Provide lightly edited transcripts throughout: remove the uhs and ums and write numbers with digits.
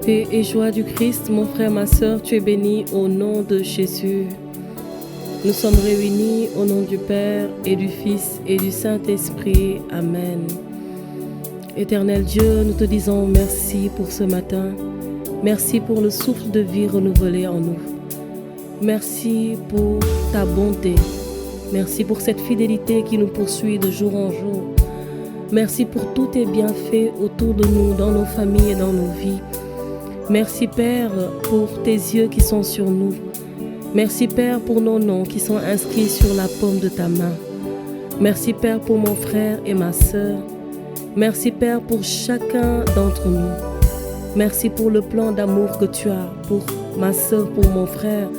Paix et joie du Christ, mon frère, ma sœur, tu es béni au nom de Jésus. Nous sommes réunis au nom du Père et du Fils et du Saint-Esprit. Amen. Éternel Dieu, nous te disons merci pour ce matin. Merci pour le souffle de vie renouvelé en nous. Merci pour ta bonté. Merci pour cette fidélité qui nous poursuit de jour en jour. Merci pour tous tes bienfaits autour de nous, dans nos familles et dans nos vies. Merci Père pour tes yeux qui sont sur nous. Merci Père pour nos noms qui sont inscrits sur la paume de ta main. Merci Père pour mon frère et ma sœur. Merci Père pour chacun d'entre nous. Merci pour le plan d'amour que tu as pour ma sœur, pour mon frère,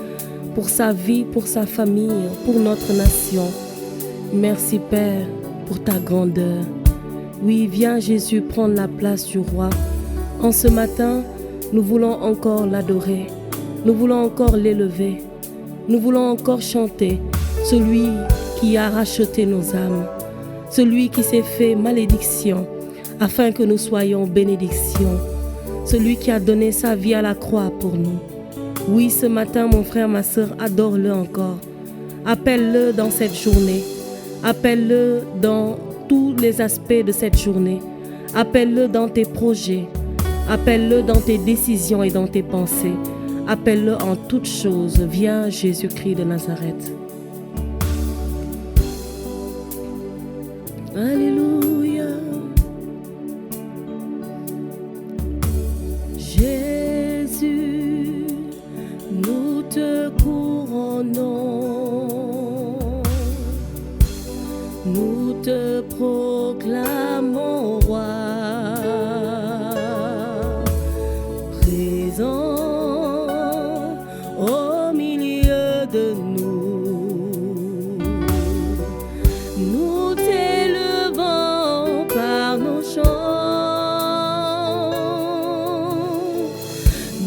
pour sa vie, pour sa famille, pour notre nation. Merci Père pour ta grandeur. Oui, viens Jésus prendre la place du roi. En ce matin, nous voulons encore l'adorer. Nous voulons encore l'élever. Nous voulons encore chanter celui qui a racheté nos âmes. Celui qui s'est fait malédiction afin que nous soyons bénédiction. Celui qui a donné sa vie à la croix pour nous. Oui, ce matin, mon frère, ma sœur, adore-le encore. Appelle-le dans cette journée. Appelle-le dans tous les aspects de cette journée. Appelle-le dans tes projets. Appelle-le dans tes décisions et dans tes pensées. Appelle-le en toutes choses. Viens, Jésus-Christ de Nazareth. Alléluia. Jésus, nous te couronnons. Nous te proclamons roi. Présent au milieu de nous. Nous t'élevons par nos chants.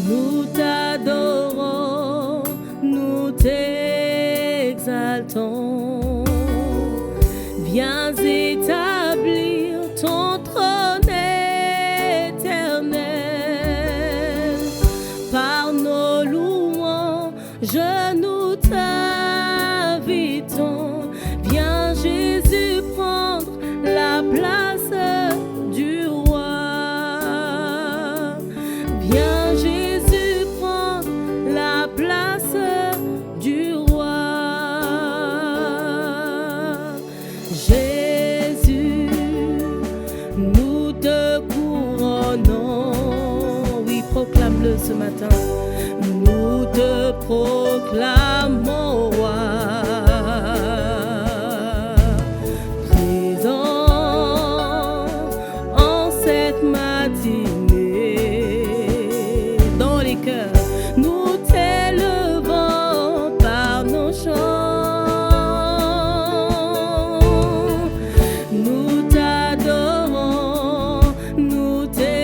Nous t'adorons, nous t'exaltons. Viens établir ton trône éternel. Par nos louanges, nous t'invitons. Viens Jésus prendre la place du roi. Viens Jésus prendre la place du roi. Jésus, nous te couronnons. Oui, proclame-le ce matin. Nous te proclamons roi. Présent en cette matinée. Dans les cœurs, nous t'élevons par nos chants. Nous t'adorons, nous t'exaltons.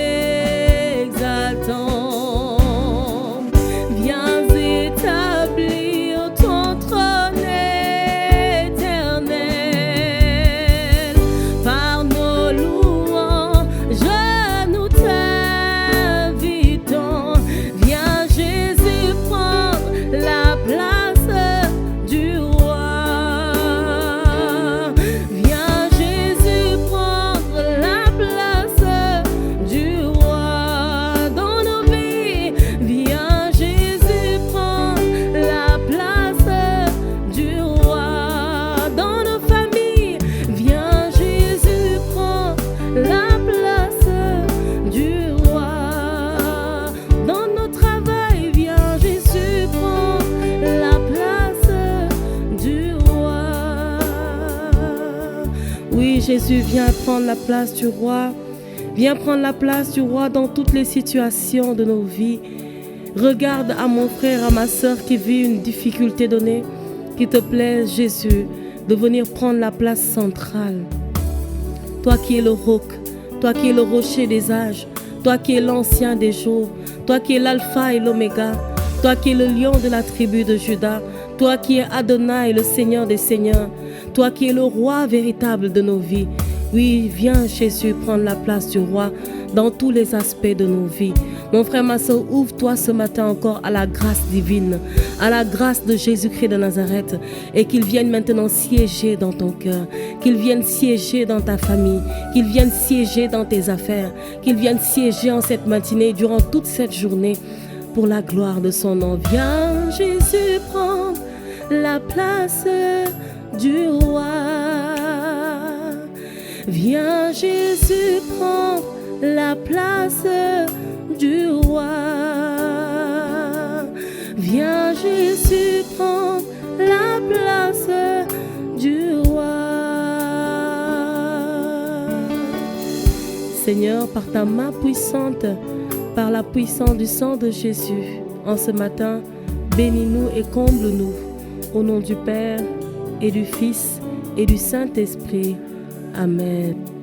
Viens établir ton trône éternel. Par nos louanges, nous t'invitons. Viens Jésus prendre la place du roi. Viens Jésus prendre la place du roi dans nos vies. Viens Jésus prendre la place du roi dans nos familles. Viens Jésus prendre la place du roi dans nos travails. Viens Jésus prendre la place du roi. Oui, Jésus, viens prendre la place du roi. Viens prendre la place du roi dans toutes les situations de nos vies. Regarde à mon frère, à ma sœur qui vit une difficulté donnée. Qu'il te plaise, Jésus, de venir prendre la place centrale. Toi qui es le roc, toi qui es le rocher des âges, toi qui es l'ancien des jours, toi qui es l'alpha et l'oméga, toi qui es le lion de la tribu de Juda, toi qui es Adonai, le Seigneur des seigneurs, toi qui es le roi véritable de nos vies. Oui, viens Jésus prendre la place du roi dans tous les aspects de nos vies. Mon frère, ma soeur, ouvre-toi ce matin encore à la grâce divine, à la grâce de Jésus-Christ de Nazareth, et qu'il vienne maintenant siéger dans ton cœur, qu'il vienne siéger dans ta famille, qu'il vienne siéger dans tes affaires, qu'il vienne siéger en cette matinée, durant toute cette journée, pour la gloire de son nom. Viens, Jésus, prendre la place du roi. Viens, Jésus, prendre la place du roi. Viens, Jésus, prendre la place du roi. Seigneur, par ta main puissante, par la puissance du sang de Jésus, en ce matin, bénis-nous et comble-nous. Au nom du Père et du Fils et du Saint-Esprit. Amen.